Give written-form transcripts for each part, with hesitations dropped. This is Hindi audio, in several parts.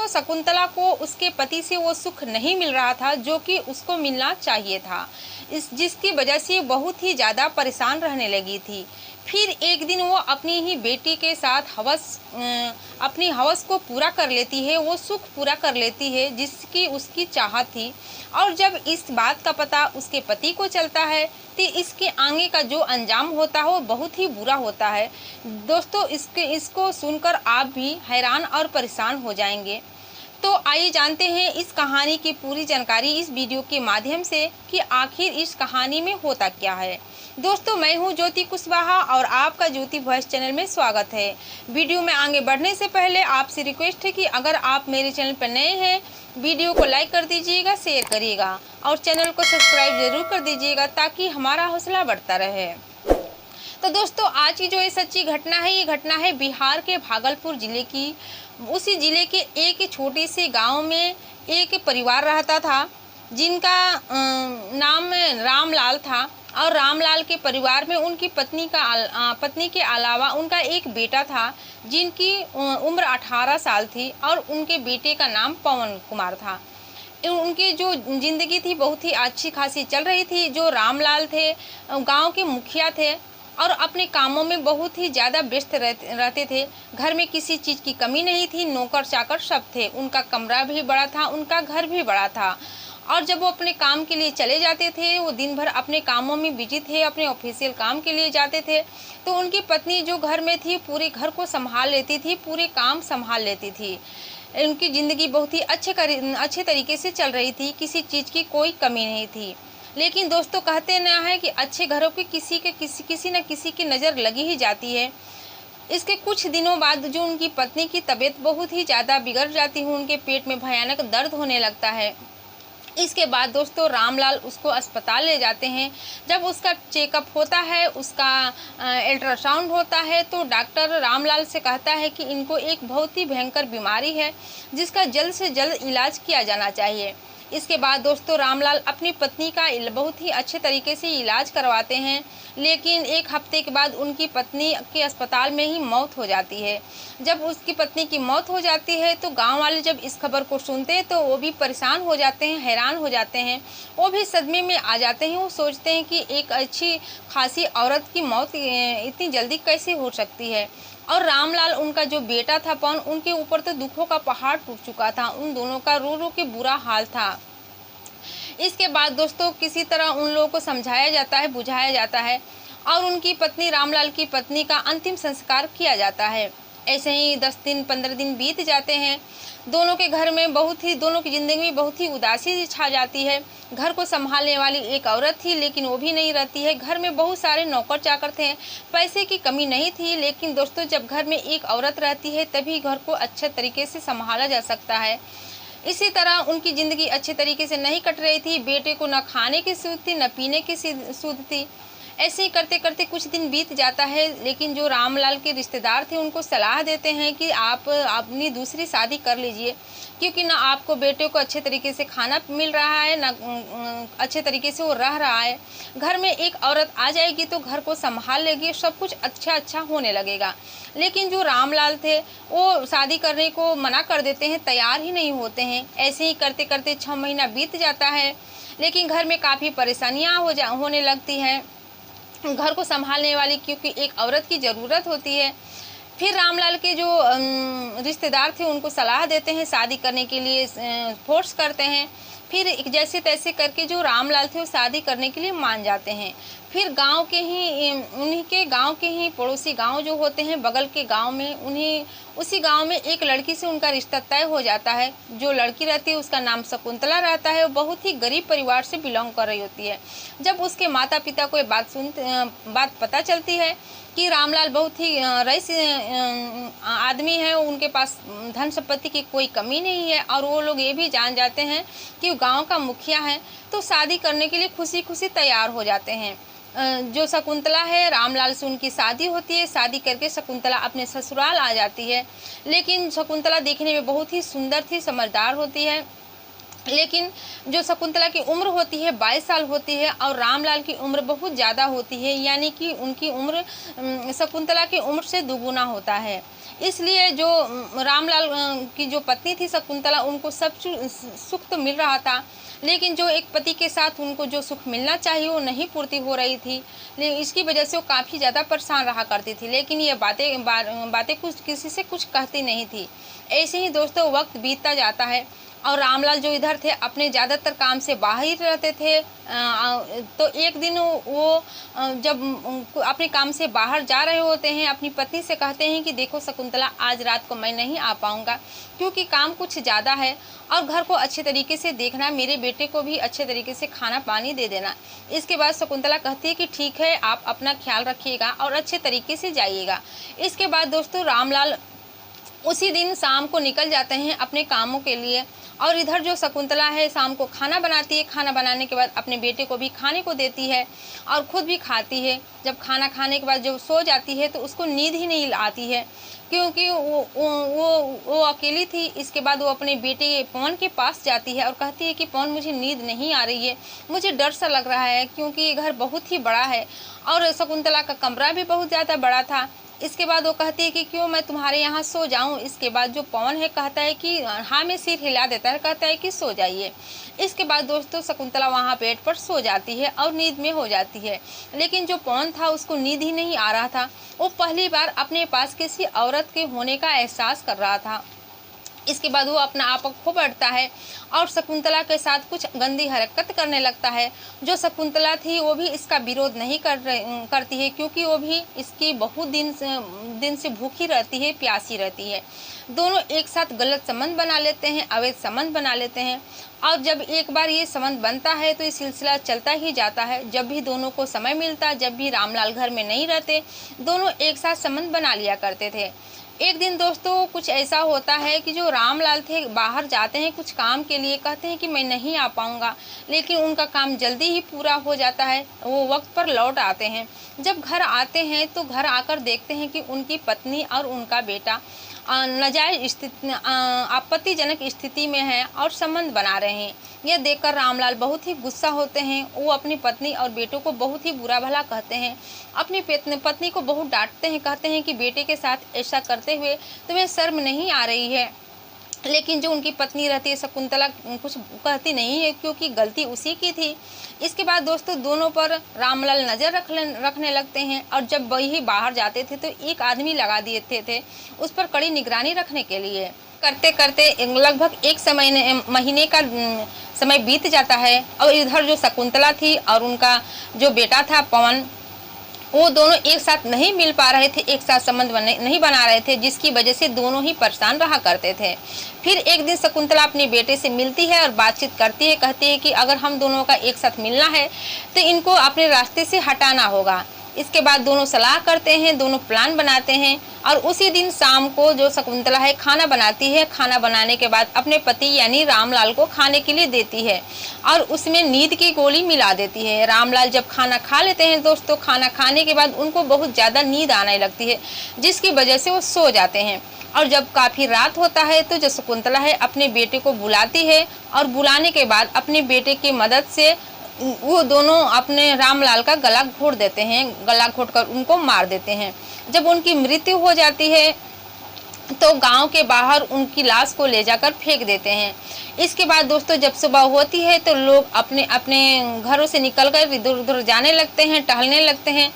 शकुंतला को उसके पति से वो सुख नहीं मिल रहा था जो कि उसको मिलना चाहिए था, जिसकी वजह से बहुत ही ज़्यादा परेशान रहने लगी थी। फिर एक दिन वो अपनी ही बेटी के साथ अपनी हवस को पूरा कर लेती है, वो सुख पूरा कर लेती है जिसकी उसकी चाहत थी। और जब इस बात का पता उसके पति को चलता है तो इसके आगे का जो अंजाम होता है वो बहुत ही बुरा होता है। दोस्तों, इसको सुनकर आप भी हैरान और परेशान हो जाएंगे। तो आइए जानते हैं इस कहानी की पूरी जानकारी इस वीडियो के माध्यम से कि आखिर इस कहानी में होता क्या है। दोस्तों, मैं हूं ज्योति कुशवाहा और आपका ज्योति वॉइस चैनल में स्वागत है। वीडियो में आगे बढ़ने से पहले आपसे रिक्वेस्ट है कि अगर आप मेरे चैनल पर नए हैं, वीडियो को लाइक कर दीजिएगा, शेयर करिएगा और चैनल को सब्सक्राइब जरूर कर दीजिएगा ताकि हमारा हौसला बढ़ता रहे। तो दोस्तों, आज की जो ये सच्ची घटना है, ये घटना है बिहार के भागलपुर जिले की। उसी जिले के एक छोटे से गांव में एक परिवार रहता था जिनका नाम रामलाल था। और रामलाल के परिवार में उनकी पत्नी के अलावा उनका एक बेटा था जिनकी उम्र 18 साल थी और उनके बेटे का नाम पवन कुमार था। उनकी जो जिंदगी थी बहुत ही अच्छी खासी चल रही थी। जो रामलाल थे गांव के मुखिया थे और अपने कामों में बहुत ही ज़्यादा व्यस्त रहते थे। घर में किसी चीज़ की कमी नहीं थी, नौकर चाकर सब थे। उनका कमरा भी बड़ा था, उनका घर भी बड़ा था। और जब वो अपने काम के लिए चले जाते थे, वो दिन भर अपने कामों में बिजी थे, अपने ऑफिशियल काम के लिए जाते थे। तो उनकी पत्नी जो घर में थी पूरे घर को संभाल लेती थी, पूरे काम संभाल लेती थी। उनकी ज़िंदगी बहुत ही अच्छे तरीके से चल रही थी, किसी चीज़ की कोई कमी नहीं थी। लेकिन दोस्तों, कहते ना है कि अच्छे घरों की किसी न किसी की नज़र लगी ही जाती है। इसके कुछ दिनों बाद जो उनकी पत्नी की तबीयत बहुत ही ज़्यादा बिगड़ जाती है, उनके पेट में भयानक दर्द होने लगता है। इसके बाद दोस्तों रामलाल उसको अस्पताल ले जाते हैं। जब उसका चेकअप होता है, उसका अल्ट्रासाउंड होता है, तो डॉक्टर रामलाल से कहता है कि इनको एक बहुत ही भयंकर बीमारी है जिसका जल्द से जल्द इलाज किया जाना चाहिए। इसके बाद दोस्तों रामलाल अपनी पत्नी का बहुत ही अच्छे तरीके से इलाज करवाते हैं। लेकिन एक हफ्ते के बाद उनकी पत्नी के अस्पताल में ही मौत हो जाती है। जब उसकी पत्नी की मौत हो जाती है तो गांव वाले जब इस खबर को सुनते हैं तो वो भी परेशान हो जाते हैं, हैरान हो जाते हैं, वो भी सदमे में आ जाते हैं। वो सोचते हैं कि एक अच्छी खासी औरत की मौत इतनी जल्दी कैसे हो सकती है। और रामलाल, उनका जो बेटा था पवन, उनके ऊपर तो दुखों का पहाड़ टूट चुका था। उन दोनों का रो रो के बुरा हाल था। इसके बाद दोस्तों किसी तरह उन लोगों को समझाया जाता है, बुझाया जाता है और उनकी पत्नी रामलाल की पत्नी का अंतिम संस्कार किया जाता है। ऐसे ही 10 दिन 15 दिन बीत जाते हैं। दोनों के घर में दोनों की ज़िंदगी में बहुत ही उदासी छा जाती है। घर को संभालने वाली एक औरत थी लेकिन वो भी नहीं रहती है। घर में बहुत सारे नौकर चाकर थे, पैसे की कमी नहीं थी। लेकिन दोस्तों, जब घर में एक औरत रहती है तभी घर को अच्छे तरीके से संभाला जा सकता है। इसी तरह उनकी ज़िंदगी अच्छे तरीके से नहीं कट रही थी। बेटे को न खाने की सूझ थी, न पीने की सूझ थी। ऐसे ही करते करते कुछ दिन बीत जाता है। लेकिन जो रामलाल के रिश्तेदार थे उनको सलाह देते हैं कि आप अपनी दूसरी शादी कर लीजिए, क्योंकि ना आपको बेटे को अच्छे तरीके से खाना मिल रहा है, ना अच्छे तरीके से वो रह रहा है। घर में एक औरत आ जाएगी तो घर को संभाल लेगी, सब कुछ अच्छा होने लगेगा। लेकिन जो रामलाल थे वो शादी करने को मना कर देते हैं, तैयार ही नहीं होते हैं। ऐसे ही करते करते 6 महीना बीत जाता है। लेकिन घर में काफ़ी परेशानियाँ होने लगती हैं घर को संभालने वाली, क्योंकि एक औरत की ज़रूरत होती है। फिर रामलाल के जो रिश्तेदार थे उनको सलाह देते हैं, शादी करने के लिए फोर्स करते हैं। फिर जैसे तैसे करके जो रामलाल थे वो शादी करने के लिए मान जाते हैं। फिर गांव के ही उन्हीं के गांव के ही पड़ोसी गांव जो होते हैं बगल के गांव में उसी गांव में एक लड़की से उनका रिश्ता तय हो जाता है। जो लड़की रहती है उसका नाम शकुंतला रहता है। वो बहुत ही गरीब परिवार से बिलोंग कर रही होती है। जब उसके माता पिता को ये बात पता चलती है कि रामलाल बहुत ही रईस आदमी है, उनके पास धन संपत्ति की कोई कमी नहीं है और वो लोग ये भी जान जाते हैं कि गांव का मुखिया है, तो शादी करने के लिए खुशी खुशी तैयार हो जाते हैं। जो शकुंतला है, रामलाल से उनकी शादी होती है। शादी करके शकुंतला अपने ससुराल आ जाती है। लेकिन शकुंतला देखने में बहुत ही सुंदर थी, समझदार होती है। लेकिन जो शकुंतला की उम्र होती है 22 साल होती है और रामलाल की उम्र बहुत ज़्यादा होती है, यानी कि उनकी उम्र शकुंतला की उम्र से दुगुना होता है। इसलिए जो रामलाल की जो पत्नी थी शकुंतला, उनको सब सुख तो मिल रहा था, लेकिन जो एक पति के साथ उनको जो सुख मिलना चाहिए वो नहीं पूर्ति हो रही थी। इसकी वजह से वो काफ़ी ज़्यादा परेशान रहा करती थी, लेकिन ये बातें कुछ किसी से कुछ कहती नहीं थी। ऐसे ही दोस्तों वक्त बीतता जाता है और रामलाल जो इधर थे अपने ज़्यादातर काम से बाहर ही रहते थे। तो एक दिन वो जब अपने काम से बाहर जा रहे होते हैं, अपनी पत्नी से कहते हैं कि देखो शकुंतला, आज रात को मैं नहीं आ पाऊँगा क्योंकि काम कुछ ज़्यादा है और घर को अच्छे तरीके से देखना, मेरे बेटे को भी अच्छे तरीके से खाना पानी दे देना। इसके बाद शकुंतला कहती है कि ठीक है, आप अपना ख्याल रखिएगा और अच्छे तरीके से जाइएगा। इसके बाद दोस्तों रामलाल उसी दिन शाम को निकल जाते हैं अपने कामों के लिए और इधर जो शकुंतला है शाम को खाना बनाती है। खाना बनाने के बाद अपने बेटे को भी खाने को देती है और खुद भी खाती है। जब खाना खाने के बाद जब सो जाती है तो उसको नींद ही नहीं आती है क्योंकि वो अकेली थी। इसके बाद वो अपने बेटे पवन के पास जाती है और कहती है कि पवन, मुझे नींद नहीं आ रही है, मुझे डर सा लग रहा है क्योंकि ये घर बहुत ही बड़ा है और शकुंतला का कमरा भी बहुत ज़्यादा बड़ा था। इसके बाद वो कहती है कि क्यों मैं तुम्हारे यहाँ सो जाऊँ। इसके बाद जो पवन है कहता है कि हाँ, में सिर हिला देता है, कहता है कि सो जाइए। इसके बाद दोस्तों शकुंतला वहाँ बेड पर सो जाती है और नींद में हो जाती है, लेकिन जो पवन था उसको नींद ही नहीं आ रहा था। वो पहली बार अपने पास किसी औरत के होने का एहसास कर रहा था। इसके बाद वो अपना आप खो बैठता है और शकुंतला के साथ कुछ गंदी हरकत करने लगता है। जो शकुंतला थी वो भी इसका विरोध नहीं करती है क्योंकि वो भी इसकी बहुत दिन से भूखी रहती है, प्यासी रहती है। दोनों एक साथ गलत संबंध बना लेते हैं, अवैध संबंध बना लेते हैं और जब एक बार ये संबंध बनता है तो ये सिलसिला चलता ही जाता है। जब भी दोनों को समय मिलता, जब भी रामलाल घर में नहीं रहते, दोनों एक साथ संबंध बना लिया करते थे। एक दिन दोस्तों कुछ ऐसा होता है कि जो रामलाल थे बाहर जाते हैं कुछ काम के लिए, कहते हैं कि मैं नहीं आ पाऊँगा, लेकिन उनका काम जल्दी ही पूरा हो जाता है, वो वक्त पर लौट आते हैं। जब घर आते हैं तो घर आकर देखते हैं कि उनकी पत्नी और उनका बेटा नाजायज स्थिति आपत्तिजनक स्थिति में है और संबंध बना रहे हैं। यह देखकर रामलाल बहुत ही गुस्सा होते हैं। वो अपनी पत्नी और बेटों को बहुत ही बुरा भला कहते हैं, अपनी पत्नी को बहुत डांटते हैं, कहते हैं कि बेटे के साथ ऐसा करते हुए तुम्हें शर्म नहीं आ रही है। लेकिन जो उनकी पत्नी रहती है शकुंतला कुछ कहती नहीं है क्योंकि गलती उसी की थी। इसके बाद दोस्तों दोनों पर रामलाल नज़र रखने लगते हैं और जब वही बाहर जाते थे तो एक आदमी लगा दिए थे उस पर कड़ी निगरानी रखने के लिए। करते करते लगभग एक महीने का समय बीत जाता है और इधर जो शकुंतला थी और उनका जो बेटा था पवन, वो दोनों एक साथ नहीं मिल पा रहे थे, एक साथ संबंध नहीं बना रहे थे, जिसकी वजह से दोनों ही परेशान रहा करते थे। फिर एक दिन शकुंतला अपने बेटे से मिलती है और बातचीत करती है, कहती है कि अगर हम दोनों का एक साथ मिलना है तो इनको अपने रास्ते से हटाना होगा। इसके बाद दोनों सलाह करते हैं, दोनों प्लान बनाते हैं और उसी दिन शाम को जो शकुंतला है खाना बनाती है। खाना बनाने के बाद अपने पति यानी रामलाल को खाने के लिए देती है और उसमें नींद की गोली मिला देती है। रामलाल जब खाना खा लेते हैं दोस्तों, खाना खाने के बाद उनको बहुत ज़्यादा नींद आने लगती है, जिसकी वजह से वो सो जाते हैं। और जब काफ़ी रात होता है तो जो शकुंतला है अपने बेटे को बुलाती है और बुलाने के बाद अपने बेटे की मदद से वो दोनों अपने रामलाल का गला घोट देते हैं, गला घोटकर उनको मार देते हैं। जब उनकी मृत्यु हो जाती है तो गांव के बाहर उनकी लाश को ले जाकर फेंक देते हैं। इसके बाद दोस्तों जब सुबह होती है तो लोग अपने अपने घरों से निकलकर इधर उधर जाने लगते हैं, टहलने लगते हैं।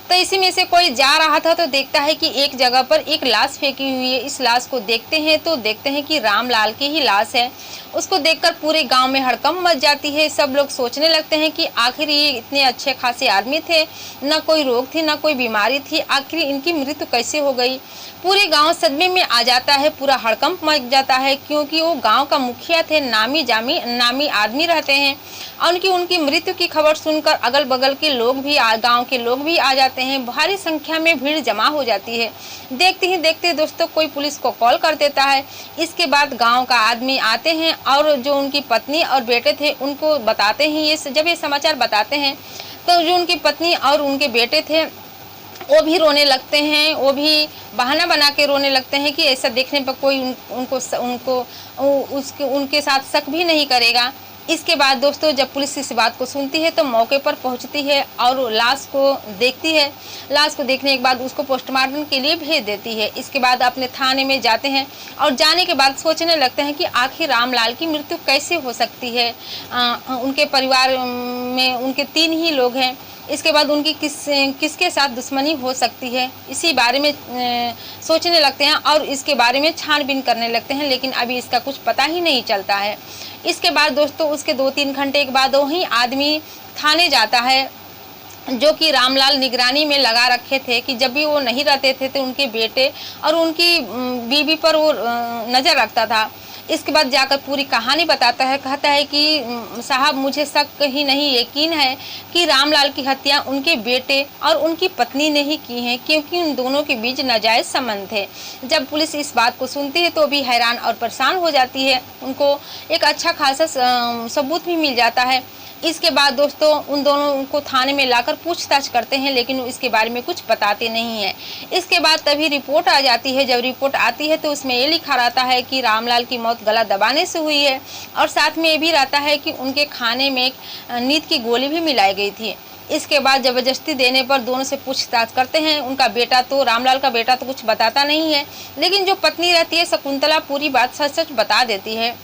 तो इसी में से कोई जा रहा था तो देखता है कि एक जगह पर एक लाश फेंकी हुई है। इस लाश को देखते हैं तो देखते हैं कि रामलाल की ही लाश है। उसको देखकर पूरे गांव में हड़कंप मच जाती है। सब लोग सोचने लगते हैं कि आखिर ये इतने अच्छे खासे आदमी थे, ना कोई रोग थी ना कोई बीमारी थी, आखिर इनकी मृत्यु कैसे हो गई। पूरे गांव सदमे में आ जाता है, पूरा हड़कंप मच जाता है क्योंकि वो गांव का मुखिया थे, नामी आदमी रहते हैं और उनकी मृत्यु की खबर सुनकर अगल बगल के लोग भी गांव के लोग भी आ जाते हैं। भारी संख्या में भीड़ जमा हो जाती है। देखते ही देखते दोस्तों कोई पुलिस को कॉल कर देता है। इसके बाद गांव का आदमी आते हैं और जो उनकी पत्नी और बेटे थे उनको बताते हैं। जब ये समाचार बताते हैं तो जो उनकी पत्नी और उनके बेटे थे वो भी रोने लगते हैं, वो भी बहाना बना के रोने लगते हैं कि ऐसा देखने पर कोई उनके साथ शक भी नहीं करेगा। इसके बाद दोस्तों जब पुलिस इस बात को सुनती है तो मौके पर पहुंचती है और लाश को देखती है। लाश को देखने के बाद उसको पोस्टमार्टम के लिए भेज देती है। इसके बाद अपने थाने में जाते हैं और जाने के बाद सोचने लगते हैं कि आखिर रामलाल की मृत्यु कैसे हो सकती है। उनके परिवार में उनके 3 ही लोग हैं। इसके बाद उनकी किसके साथ दुश्मनी हो सकती है, इसी बारे में सोचने लगते हैं और इसके बारे में छानबीन करने लगते हैं, लेकिन अभी इसका कुछ पता ही नहीं चलता है। इसके बाद दोस्तों उसके 2-3 घंटे के बाद वही आदमी थाने जाता है जो कि रामलाल निगरानी में लगा रखे थे कि जब भी वो नहीं रहते थे तो उनके बेटे और उनकी बीवी पर वो नज़र रखता था। इसके बाद जाकर पूरी कहानी बताता है। कहता है कि साहब मुझे शक ही नहीं यकीन है कि रामलाल की हत्या उनके बेटे और उनकी पत्नी ने ही की है, क्योंकि उन दोनों के बीच नाजायज़ संबंध थे। जब पुलिस इस बात को सुनती है तो भी हैरान और परेशान हो जाती है। उनको एक अच्छा खासा सबूत भी मिल जाता है। इसके बाद दोस्तों उन दोनों को थाने में लाकर पूछताछ करते हैं, लेकिन इसके बारे में कुछ बताते नहीं हैं। इसके बाद तभी रिपोर्ट आ जाती है। जब रिपोर्ट आती है तो उसमें ये लिखा रहता है कि रामलाल की मौत गला दबाने से हुई है और साथ में ये भी रहता है कि उनके खाने में नींद की गोली भी मिलाई गई थी। इसके बाद जबरदस्ती देने पर दोनों से पूछताछ करते हैं। उनका बेटा तो रामलाल का बेटा तो कुछ बताता नहीं है, लेकिन जो पत्नी रहती है शकुंतला पूरी बात सच सच बता देती है।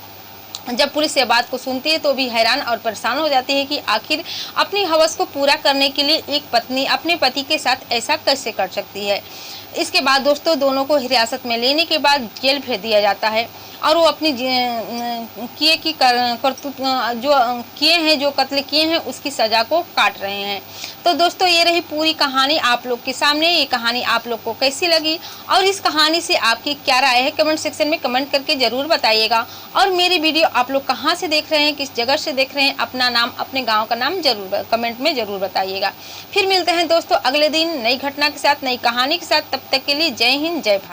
जब पुलिस ये बात को सुनती है तो भी हैरान और परेशान हो जाती है कि आखिर अपनी हवस को पूरा करने के लिए एक पत्नी अपने पति के साथ ऐसा कैसे कर सकती है। इसके बाद दोस्तों दोनों को हिरासत में लेने के बाद जेल भेज दिया जाता है और वो अपनी किए की करतूत जो किए हैं, जो कत्ल किए हैं उसकी सज़ा को काट रहे हैं। तो दोस्तों ये रही पूरी कहानी आप लोग के सामने। ये कहानी आप लोग को कैसी लगी और इस कहानी से आपकी क्या राय है कमेंट सेक्शन में कमेंट करके ज़रूर बताइएगा। और मेरी वीडियो आप लोग कहाँ से देख रहे हैं, किस जगह से देख रहे हैं, अपना नाम अपने गाँव का नाम जरूर कमेंट में ज़रूर बताइएगा। फिर मिलते हैं दोस्तों अगले दिन नई घटना के साथ, नई कहानी के साथ। तब तक के लिए जय हिंद, जय भारत।